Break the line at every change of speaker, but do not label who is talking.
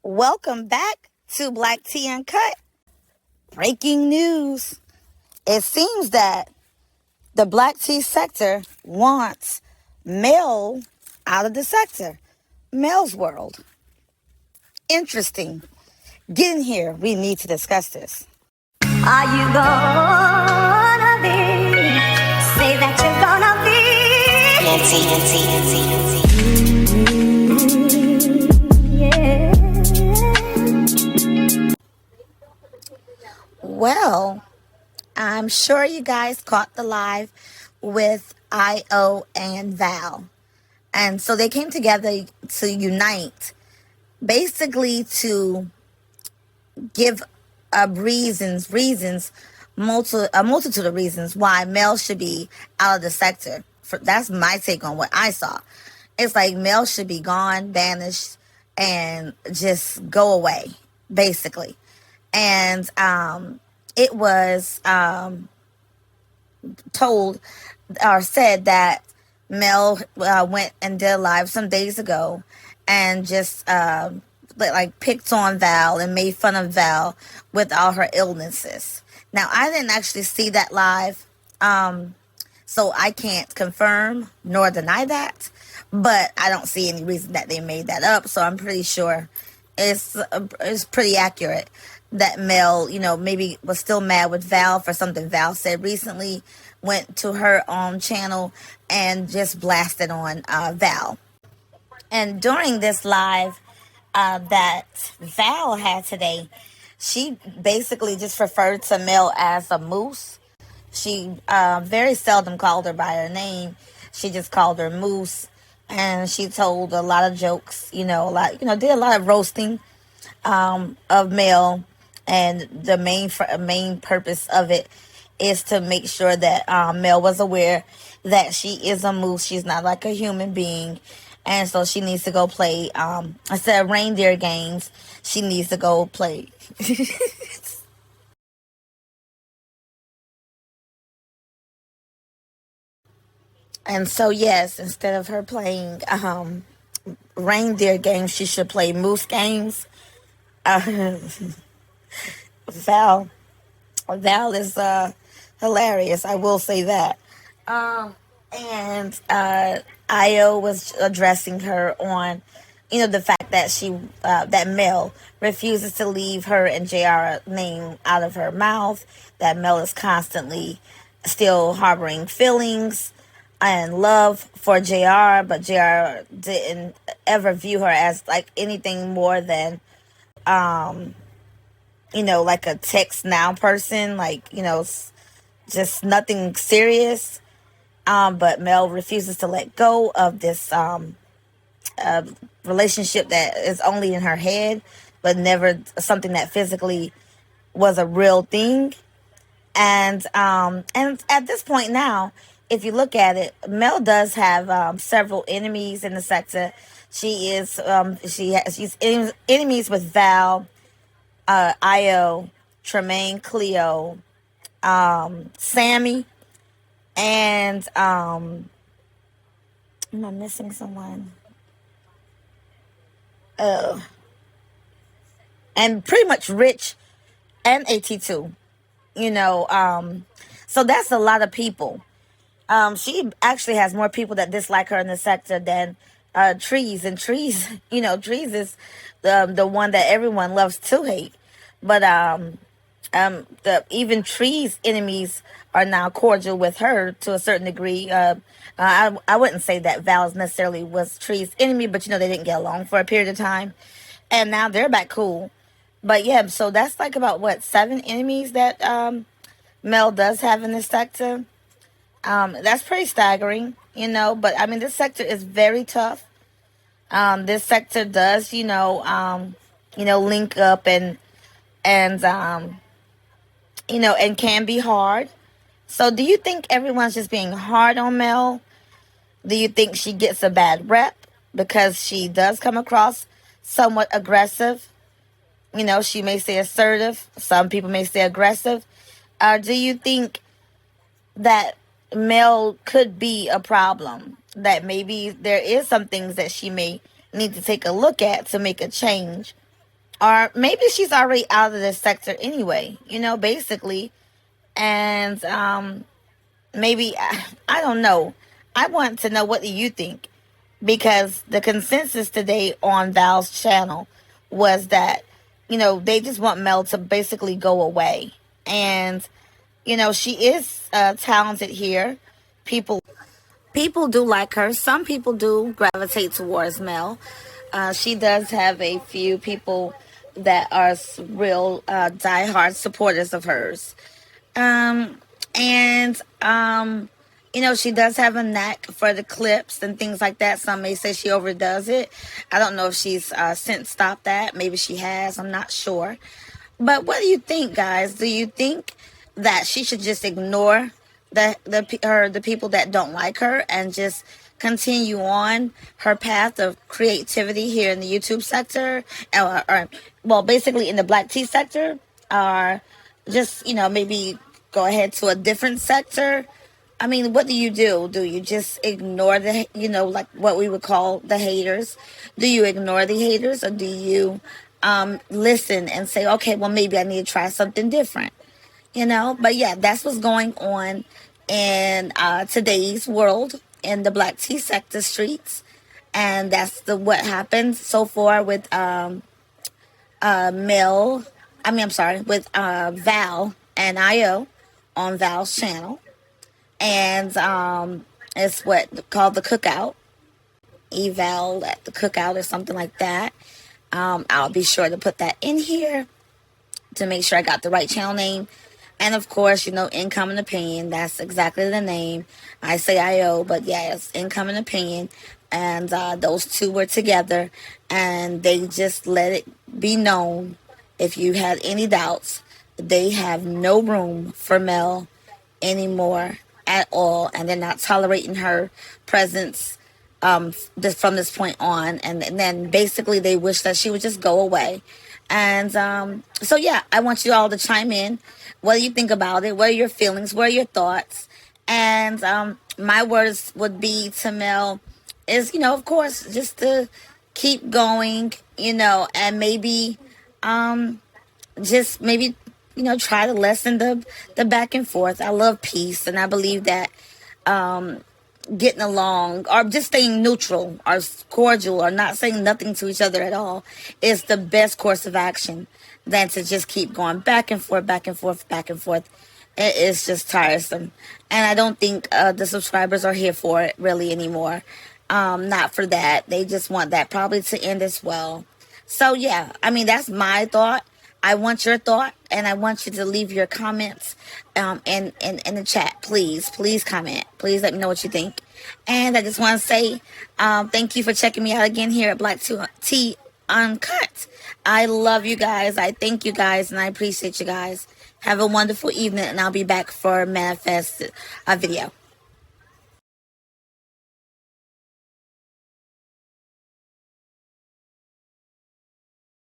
Welcome back to BlackTea Uncut. Breaking news. It seems that the black tea sector wants Mel out of the sector. MelsWorld. Interesting. Get in here. We need to discuss this.
Are you gonna be? Say that you're gonna be. Yeah.
Well, I'm sure you guys caught the live with IO and Val. And so they came together to unite, basically to give a multitude of reasons why Mel should be out of the sector. That's my take on what I saw. It's like Mel should be gone, banished, and just go away, basically. And it was told or said that Mel went and did a live some days ago and just picked on Val and made fun of Val with all her illnesses. Now, I didn't actually see that live, so I can't confirm nor deny that, but I don't see any reason that they made that up, so I'm pretty sure it's pretty accurate that Mel, maybe was still mad with Val for something Val said recently, went to her own channel and just blasted on Val. And during this live that Val had today, she basically just referred to Mel as a moose. She very seldom called her by her name. She just called her Moose, and she told a lot of jokes. Did a lot of roasting of Mel, and the main purpose of it is to make sure that Mel was aware that she is a moose. She's not like a human being. And so she needs to go play, instead of reindeer games, she needs to go play. And so, yes, instead of her playing reindeer games, she should play moose games. Val is hilarious. I will say that. And Io was addressing her on, the fact that that Mel refuses to leave her and JR name out of her mouth. That Mel is constantly still harboring feelings and love for JR, but JR didn't ever view her as like anything more than like a text now person, just nothing serious. But Mel refuses to let go of this relationship that is only in her head, but never something that physically was a real thing. And at this point now, if you look at it, Mel does have several enemies in the sector. She's enemies with Val, Io, Tremaine, Cleo, Sammy, and am I missing someone? And pretty much Rich and AT2. So that's a lot of people. She actually has more people that dislike her in the sector than Trees. And Trees, Trees is the one that everyone loves to hate. But even Tree's enemies are now cordial with her to a certain degree. I wouldn't say that Val necessarily was Tree's enemy, but they didn't get along for a period of time, and now they're back cool. But yeah, so that's like about 7 enemies that Mel does have in this sector. That's pretty staggering, But I mean, this sector is very tough. This sector does, link up and and can be hard. So do you think everyone's just being hard on Mel? Do you think she gets a bad rep because she does come across somewhat aggressive? She may say assertive. Some people may say aggressive. Do you think that Mel could be a problem? That maybe there is some things that she may need to take a look at to make a change? or maybe she's already out of this sector anyway, basically. And maybe, I don't know. I want to know, what do you think? Because the consensus today on Val's channel was that, they just want Mel to basically go away. And, she is talented here. People do like her. Some people do gravitate towards Mel. She does have a few people that are real diehard supporters of hers. And she does have a knack for the clips and things like that. Some may say she overdoes it. I don't know if she's since stopped that. Maybe she has. I'm not sure. But what do you think, guys? Do you think that she should just ignore the people that don't like her and just continue on her path of creativity here in the YouTube sector, or well, basically in the BlackTea sector, or just maybe go ahead to a different sector? I mean, what do you do? Do you just ignore like what we would call the haters? Do you ignore the haters, or do you listen and say, okay, well, maybe I need to try something different? But yeah, that's what's going on in today's world in the BlackTea sector streets. And that's what happened so far with Mel. I'm sorry, with Val and IO on Val's channel. And it's what called the cookout, eval at the cookout or something like that. I'll be sure to put that in here to make sure I got the right channel name. And of course, Income and Opinion. That's exactly the name. I say IO, but yeah, it's Income and Opinion. And those two were together, and they just let it be known, if you had any doubts, they have no room for Mel anymore at all, and they're not tolerating her presence from this point on. And then basically they wish that she would just go away. And so yeah, I want you all to chime in. What do you think about it? What are your feelings? What are your thoughts? And my words would be to Mel is, of course, just to keep going, and maybe just maybe try to lessen the back and forth. I love peace, and I believe that getting along, or just staying neutral or cordial, or not saying nothing to each other at all, is the best course of action than to just keep going back and forth, back and forth, back and forth. It is just tiresome, and I don't think the subscribers are here for it really anymore. Not for that. They just want that probably to end as well. So yeah, I mean, that's my thought. I want your thought, and I want you to leave your comments in the chat. Please comment. Please let me know what you think. And I just want to say thank you for checking me out again here at BlackTea Uncut. I love you guys. I thank you guys, and I appreciate you guys. Have a wonderful evening, and I'll be back for Manifest video.